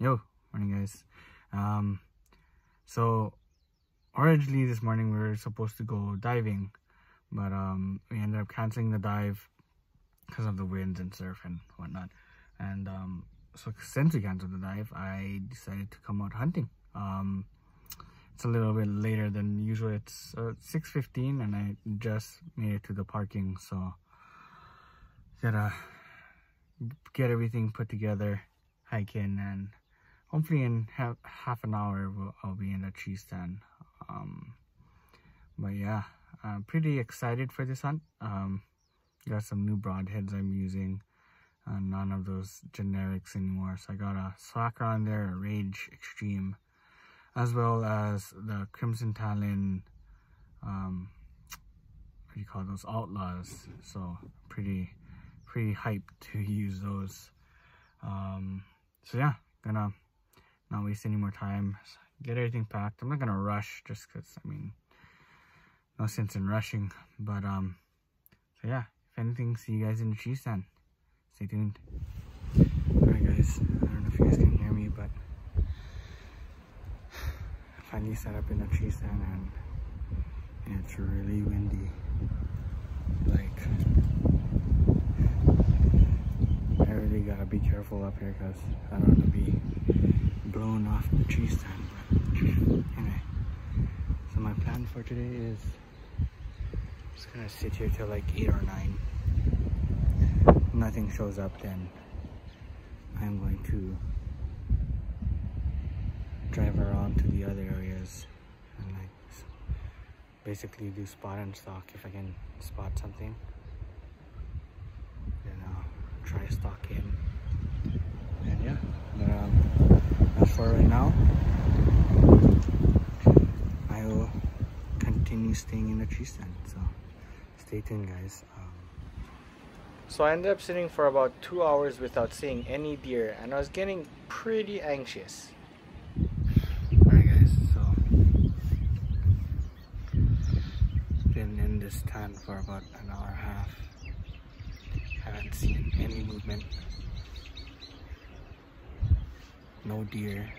Yo, morning guys. So originally this morning we were supposed to go diving, but we ended up canceling the dive because of the winds and surf and whatnot. And so since we canceled the dive, I decided to come out hunting. It's a little bit later than usual. It's 6:15 and I just made it to the parking, so gotta get everything put together, hike in, and hopefully in half an hour I'll be in the tree stand. But yeah, I'm pretty excited for this hunt. Got some new broadheads I'm using, none of those generics anymore. So I got a slacker on there, a Rage Extreme, as well as the Crimson Talon, what do you call those, Outlaws. So pretty hyped to use those. So yeah, gonna not waste any more time, get everything packed. I'm not gonna rush just because, I mean, no sense in rushing. But so yeah, if anything, see you guys in the tree stand. Stay tuned. Alright guys, I don't know if you guys can hear me, but I finally set up in the tree stand and it's really windy. Like, I really gotta be careful up here because I don't want to be blown off the tree stand. But anyway, so my plan for today is just gonna sit here till like 8 or 9. If nothing shows up, then I'm going to drive around to the other areas and like basically do spot and stalk. If I can spot something, then I'll try to stalk in. And yeah, but as for right now, I will continue staying in the tree stand, so stay tuned guys. So I ended up sitting for about 2 hours without seeing any deer, and I was getting pretty anxious. Alright guys, so been in this stand for about an hour and a half. Haven't seen any movement. No deer,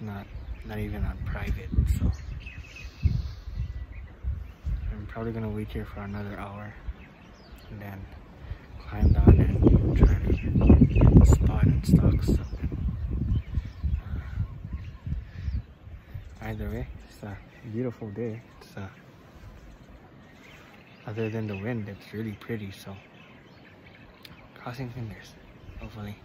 not even on private, so I'm probably gonna wait here for another hour and then climb down and try to spot and stalk something. Either way, it's a beautiful day. It's other than the wind, it's really pretty, so crossing fingers, hopefully.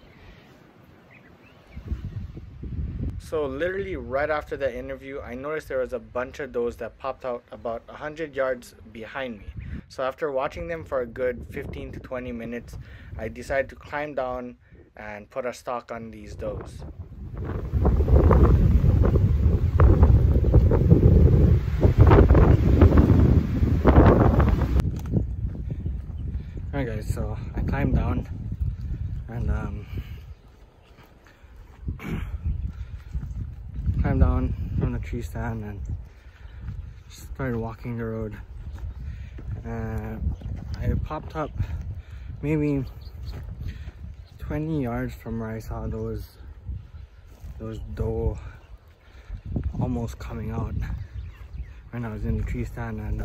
So literally right after that interview, I noticed there was a bunch of does that popped out about 100 yards behind me. So after watching them for a good 15 to 20 minutes, I decided to climb down and put a stalk on these does. Alright guys, so I climbed down and climbed down from the tree stand and started walking the road. I popped up maybe 20 yards from where I saw those doe almost coming out when I was in the tree stand. And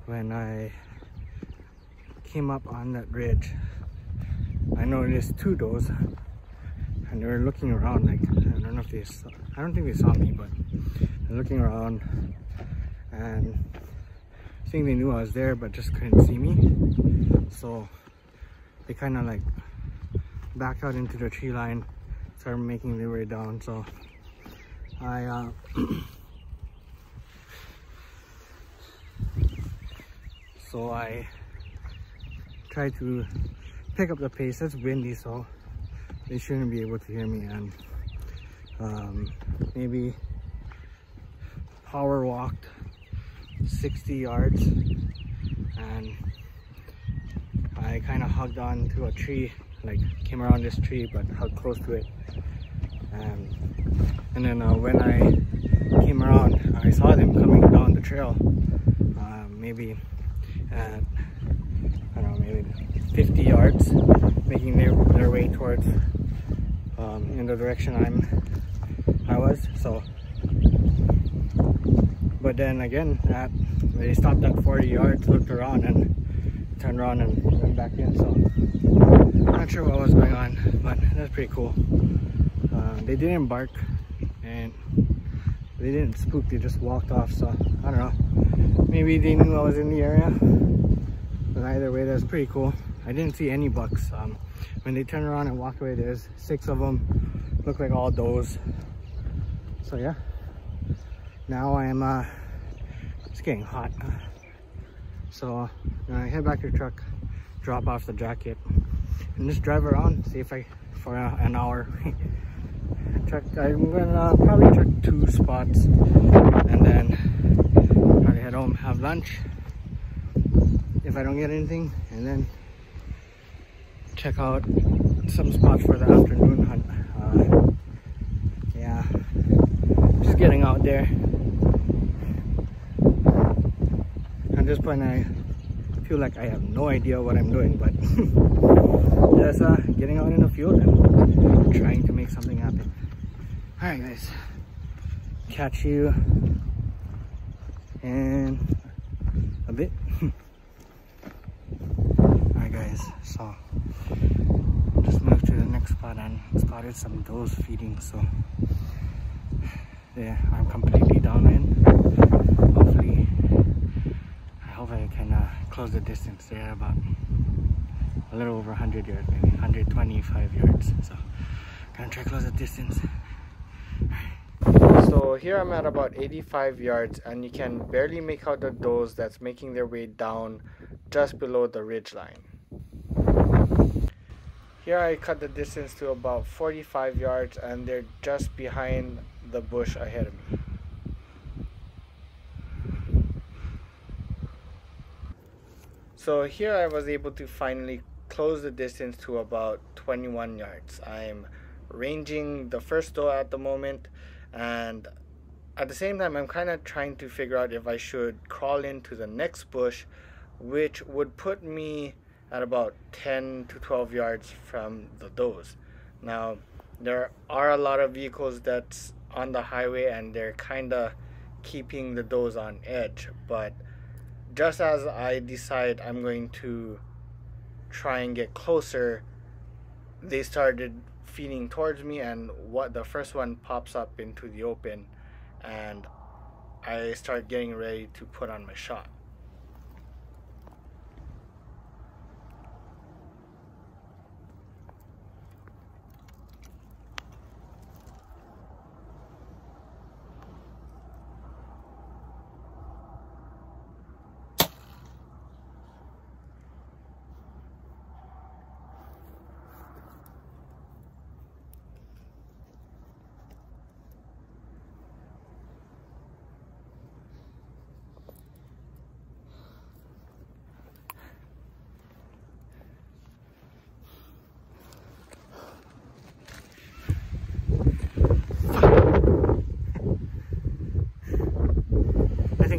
when I came up on that ridge, I noticed 2 does, and they were looking around. Like, I don't know if they saw, I don't think they saw me, but they're looking around, and I think they knew I was there but just couldn't see me, so they kind of like backed out into the tree line, started making their way down. So I tried to pick up the pace. It's windy, so they shouldn't be able to hear me, and maybe power walked 60 yards and I kind of hugged on to a tree, like came around this tree but hugged close to it, and then when I came around, I saw them coming down the trail, maybe at, I don't know, maybe 50 yards, making their way towards in the direction I was. So, but then again, they stopped at 40 yards, looked around, and turned around and went back in. So, not sure what was going on, but that's pretty cool. They didn't bark and they didn't spook, they just walked off. So I don't know, maybe they knew I was in the area, but either way, that's pretty cool. I didn't see any bucks. When they turned around and walked away, there's 6 of them, look like all does. So yeah, now I am it's getting hot, so I'm gonna head back to the truck, drop off the jacket, and just drive around, see if for an hour. I'm gonna probably check 2 spots and then probably head home, have lunch if I don't get anything, and then check out some spots for the afternoon hunt. Yeah, just getting out there. At this point, I feel like I have no idea what I'm doing, but just getting out in the field and trying to make something happen. All right, guys, catch you in a bit. All right, guys, so just moved to the next spot and spotted some does feeding. So yeah, I'm completely down in. Hopefully, I hope I can close the distance. They're about a little over 100 yards, maybe 125 yards. So gonna try to close the distance. So here I'm at about 85 yards, and you can barely make out the does that's making their way down just below the ridge line. Here I cut the distance to about 45 yards, and they're just behind the bush ahead of me. So here I was able to finally close the distance to about 21 yards. I'm ranging the first doe at the moment, and at the same time I'm kind of trying to figure out if I should crawl into the next bush, which would put me at about 10 to 12 yards from the does. Now there are a lot of vehicles that's on the highway and they're kind of keeping the does on edge, but just as I decide I'm going to try and get closer, they started feeding towards me, and the first one pops up into the open, and I start getting ready to put on my shot.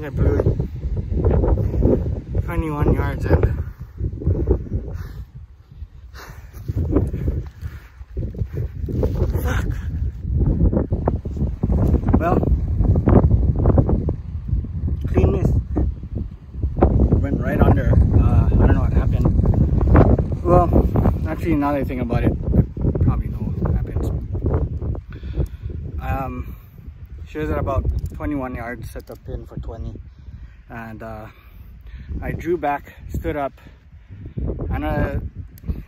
I blew it 21 yards in. Fuck. Well, clean miss. Went right under. I don't know what happened. Well, actually, now that I think about it, I probably know what happens. She was at about 21 yards, set the pin for 20, and I drew back, stood up, and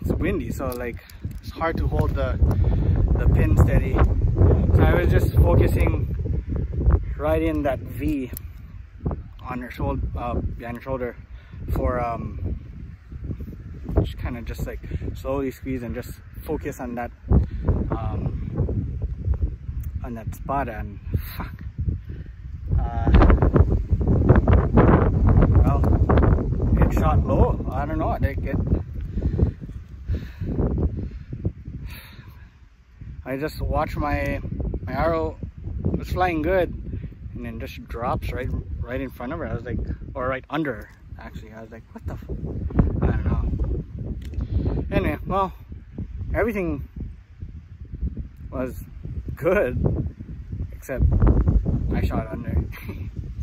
it's windy, so like it's hard to hold the pin steady. So I was just focusing right in that V on her shoulder, behind her shoulder, for just kind of just like slowly squeeze and just focus on that spot, and fuck. Well, it shot low. I don't know. I just watched my arrow was flying good, and then just drops right in front of her. I was like, or right under her, actually. I was like, what the f, I don't know. Anyway, well, everything was good except I shot under.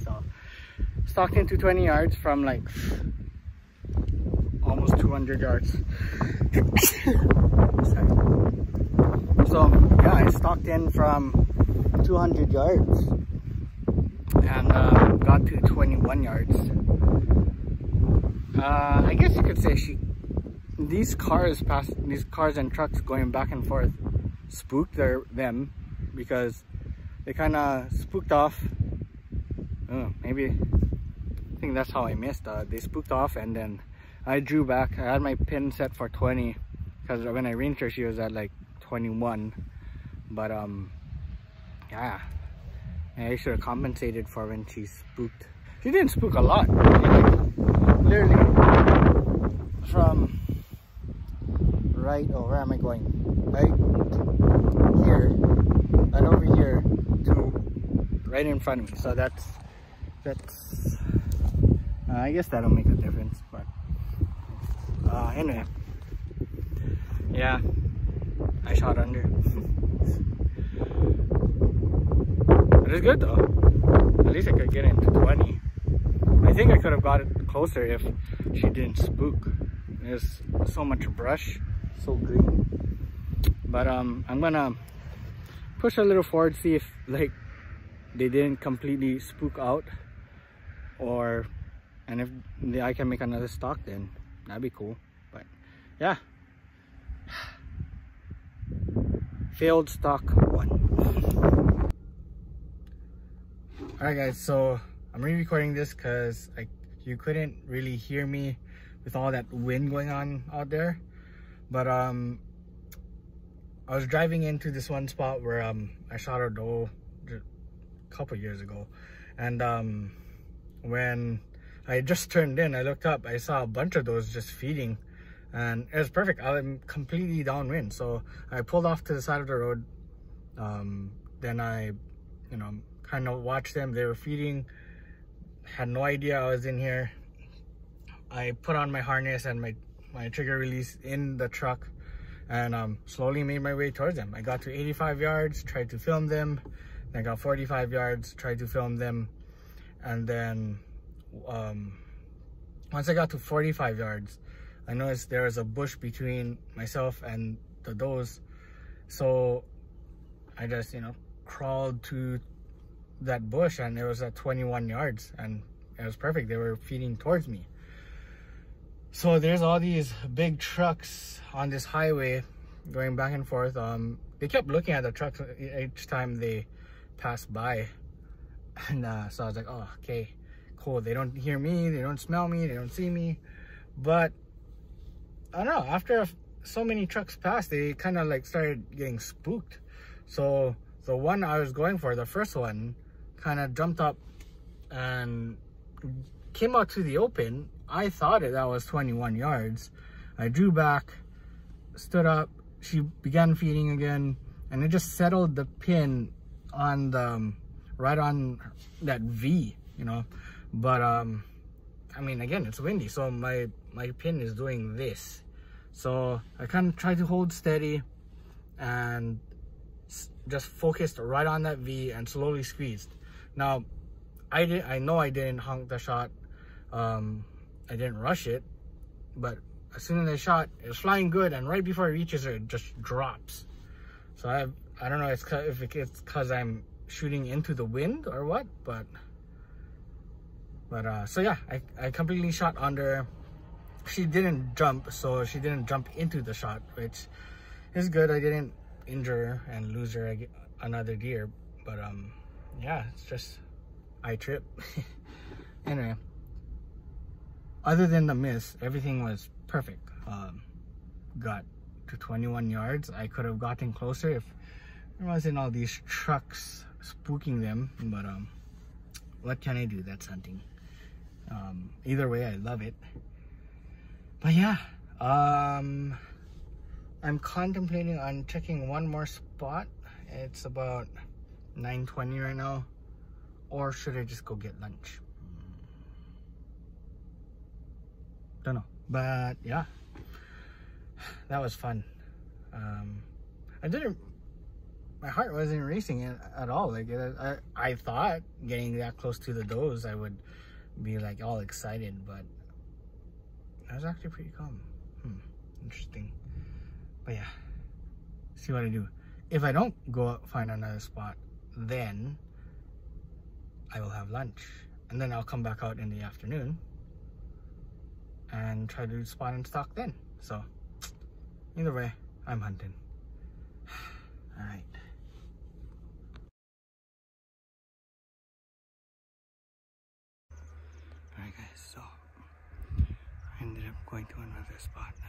So stalked into 20 yards from like almost 200 yards. So yeah, I stalked in from 200 yards and got to 21 yards. I guess you could say these cars and trucks going back and forth spooked them because they kind of spooked off. Maybe I think that's how I missed. They spooked off, and then I drew back. I had my pin set for 20 because when I ranged her, she was at like 21. But yeah, I should have compensated for when she spooked. She didn't spook a lot. Literally from where am I going? Right here, right over here to right in front of me. So that's I guess that'll make a difference. But anyway, yeah, I shot under. It was good though. At least I could get into 20. I think I could have got it closer if she didn't spook. There's so much brush, so green. But I'm gonna push a little forward, see if like they didn't completely spook out, and if I can make another stalk, then that'd be cool. But yeah, failed stalk 1. Alright guys, so I'm re-recording this because you couldn't really hear me with all that wind going on out there. But I was driving into this one spot where I shot a doe a couple years ago, and when I just turned in, I looked up, I saw a bunch of those just feeding, and it was perfect. I'm completely downwind, so I pulled off to the side of the road. Then I kind of watched them. They were feeding, had no idea I was in here. I put on my harness and my trigger release in the truck, and slowly made my way towards them. I got to 85 yards, tried to film them. Then I got 45 yards, tried to film them. And then once I got to 45 yards, I noticed there was a bush between myself and the does. So I just, crawled to that bush, and it was at 21 yards, and it was perfect. They were feeding towards me. So there's all these big trucks on this highway going back and forth. They kept looking at the trucks each time they passed by, and so I was like, oh, okay, cool. They don't hear me, they don't smell me, they don't see me. But I don't know, after so many trucks passed, they kind of like started getting spooked. So the one I was going for, the first one, kind of jumped up and came out to the open. I thought that was 21 yards. I drew back, stood up, she began feeding again, and it just settled the pin on the right on that V, but I mean, again, it's windy, so my pin is doing this. So I kind of tried to hold steady and just focused right on that V and slowly squeezed. Now I know I didn't honk the shot. I didn't rush it, but as soon as I shot, it was flying good, and right before it reaches her, it just drops. So I don't know if it's because I'm shooting into the wind or what, but so yeah, I completely shot under. She didn't jump, so she didn't jump into the shot, which is good. I didn't injure her and lose her another deer, but yeah, it's just I trip. Anyway, other than the miss, everything was perfect. Got to 21 yards. I could have gotten closer if there wasn't all these trucks spooking them, but what can I do? That's hunting. Either way, I love it. But yeah, I'm contemplating on checking one more spot. It's about 9:20 right now. Or should I just go get lunch? Don't know. But yeah, that was fun. My heart wasn't racing at all. Like I thought getting that close to the does I would be like all excited, but I was actually pretty calm. Interesting. But yeah, see what I do. If I don't go out, find another spot, then I will have lunch, and then I'll come back out in the afternoon and try to spot and stalk then. So either way, I'm hunting. All right. Alright guys, so I ended up going to another spot now.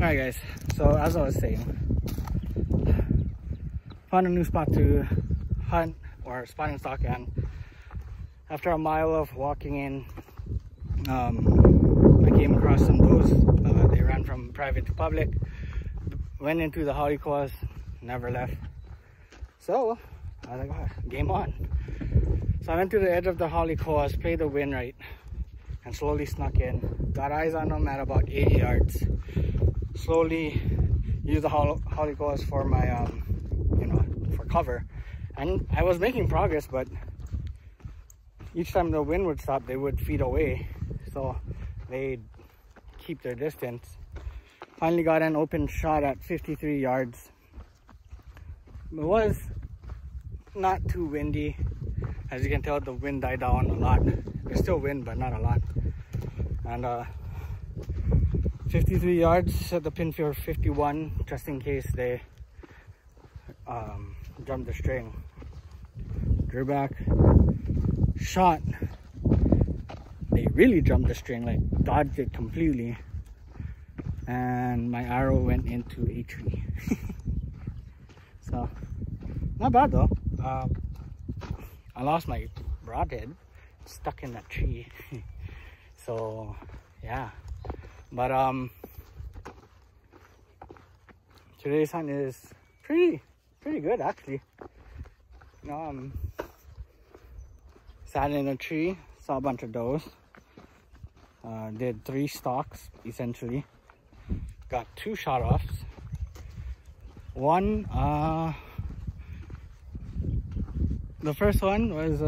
Alright guys, so as I was saying, found a new spot to hunt or spot and stalk, and after a mile of walking in, I came across some does. They ran from private to public, went into the holly claws, never left. So I was like, oh, game on. So I went to the edge of the holly claws, played the wind right, and slowly snuck in. Got eyes on them at about 80 yards. Slowly used the holly claws for my, for cover, and I was making progress, but each time the wind would stop, they would feed away, so they'd keep their distance. Finally got an open shot at 53 yards. It was not too windy. As you can tell, the wind died down a lot. There's still wind, but not a lot. And 53 yards, set the pin for 51, just in case they jumped the string. Drew back, shot. They really jumped the string, like dodged it completely, and my arrow went into a tree. So not bad though. I lost my broadhead, stuck in that tree. So yeah, but today's hunt is pretty good actually. You know, sat in a tree, saw a bunch of does, did 3 stalks essentially, got 2 shot offs. One, the first one was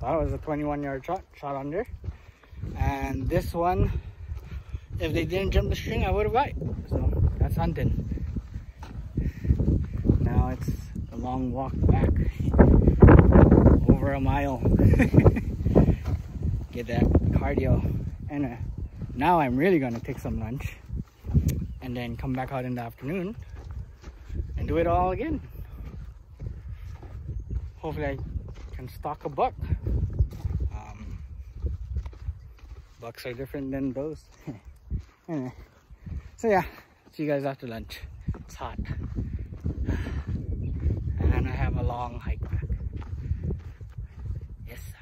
thought it was a 21-yard shot under, and this one, if they didn't jump the string, I would have got it. So that's hunting. Now it's a long walk back, over a mile. Get that cardio, and now I'm really gonna take some lunch and then come back out in the afternoon and do it all again. Hopefully I can stalk a buck. Bucks are different than those. Anyway, so yeah, see you guys after lunch. It's hot, and I have a long hike back. Yes.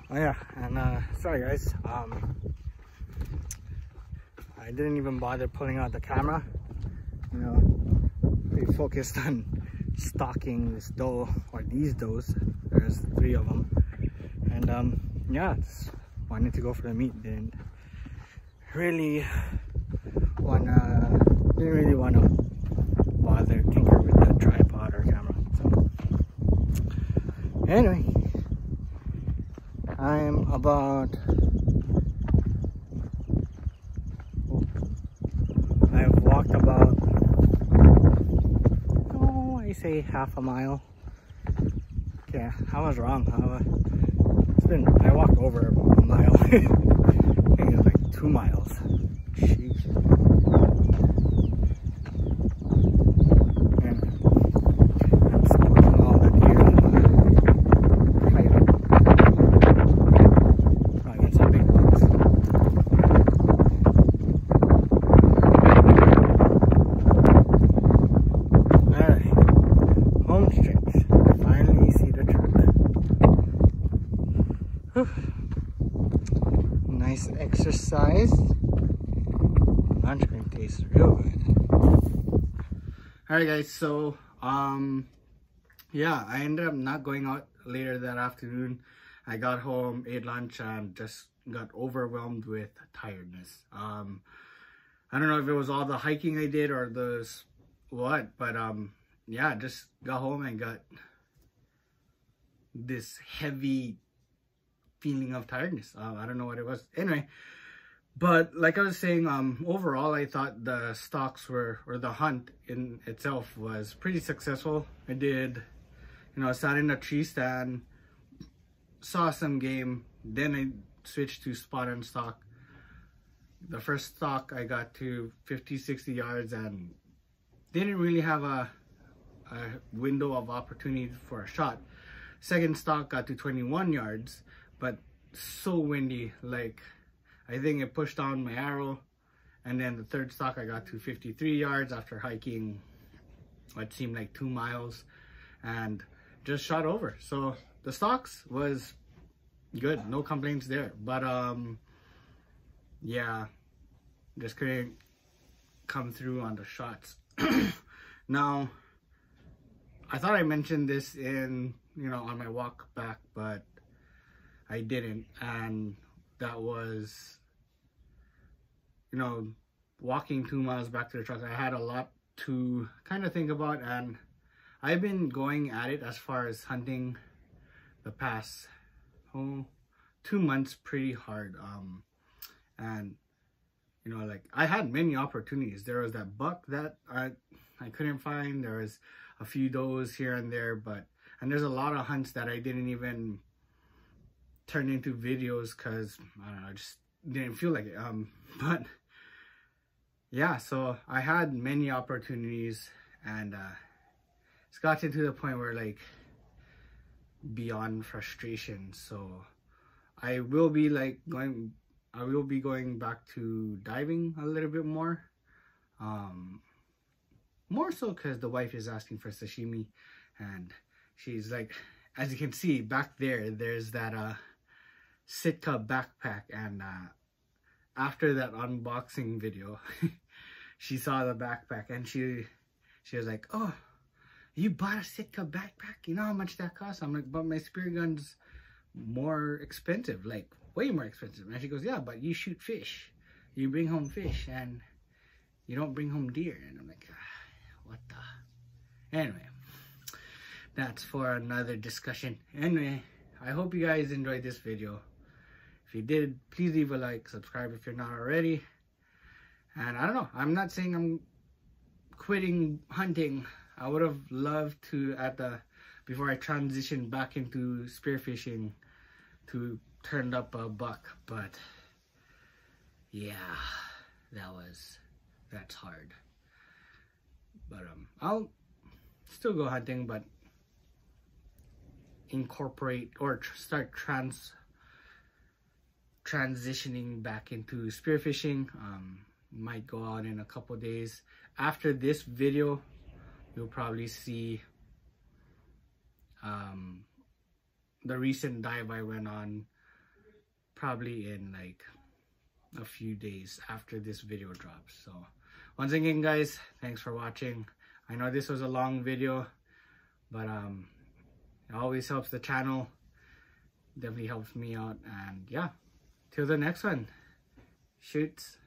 Oh yeah, and sorry guys, I didn't even bother pulling out the camera. You know, pretty focused on stalking this doe, or these does. There's 3 of them, and yeah, just wanted to go for the meat. Didn't really wanna bother tinker with the tripod or camera. So anyway, I'm about, I've walked about, oh, I say half a mile. Okay, I was wrong. I walked over a mile. I think it was like 2 miles. Sheesh. And I'm stalking all the deer in the hideout. I got some big bucks. Alright, home stretch. Finally see the truck. Whew. Nice exercise. Lunch cream tastes real good. Alright guys, so yeah, I ended up not going out later that afternoon. I got home, ate lunch, and just got overwhelmed with tiredness. I don't know if it was all the hiking I did or what, but yeah, just got home and got this heavy feeling of tiredness. I don't know what it was. Anyway, but like I was saying, overall I thought the stalks or the hunt in itself was pretty successful. I did, sat in a tree stand, saw some game, then I switched to spot and stalk. The first stalk I got to 50-60 yards and didn't really have a window of opportunity for a shot. Second stalk got to 21 yards, but so windy, like I think it pushed down my arrow. And then the third stalk I got to 53 yards after hiking what seemed like 2 miles and just shot over. So the stalks was good, no complaints there, but yeah, just couldn't come through on the shots. Now I thought I mentioned this in on my walk back, but I didn't, and that was walking 2 miles back to the truck. I had a lot to kind of think about, and I've been going at it as far as hunting the past 2 months pretty hard, and like I had many opportunities. There was that buck that I couldn't find. There was a few does here and there, and there's a lot of hunts that I didn't even turn into videos because I don't know, I just didn't feel like it. But yeah, so I had many opportunities, and it's gotten to the point where like beyond frustration. So I will be going back to diving a little bit more. More so because the wife is asking for sashimi, and she's like, as you can see back there's that Sitka backpack, and after that unboxing video she saw the backpack and she was like, oh, you bought a Sitka backpack? You know how much that costs? I'm like, but my spear gun's more expensive, like way more expensive. And she goes, yeah, but you shoot fish, you bring home fish, and you don't bring home deer. And I'm like, what the... Anyway, that's for another discussion. Anyway, I hope you guys enjoyed this video. If you did, please leave a like, subscribe if you're not already. And I don't know, I'm not saying I'm quitting hunting. I would have loved to, before I transitioned back into spearfishing, to turn up a buck, but yeah, that's hard. But I'll still go hunting, but incorporate or start transitioning back into spearfishing. Might go out in a couple days. After this video, you'll probably see the recent dive I went on, probably in like a few days after this video drops. So once again guys, thanks for watching. I know this was a long video, but it always helps the channel, definitely helps me out. And yeah, till the next one, shoots.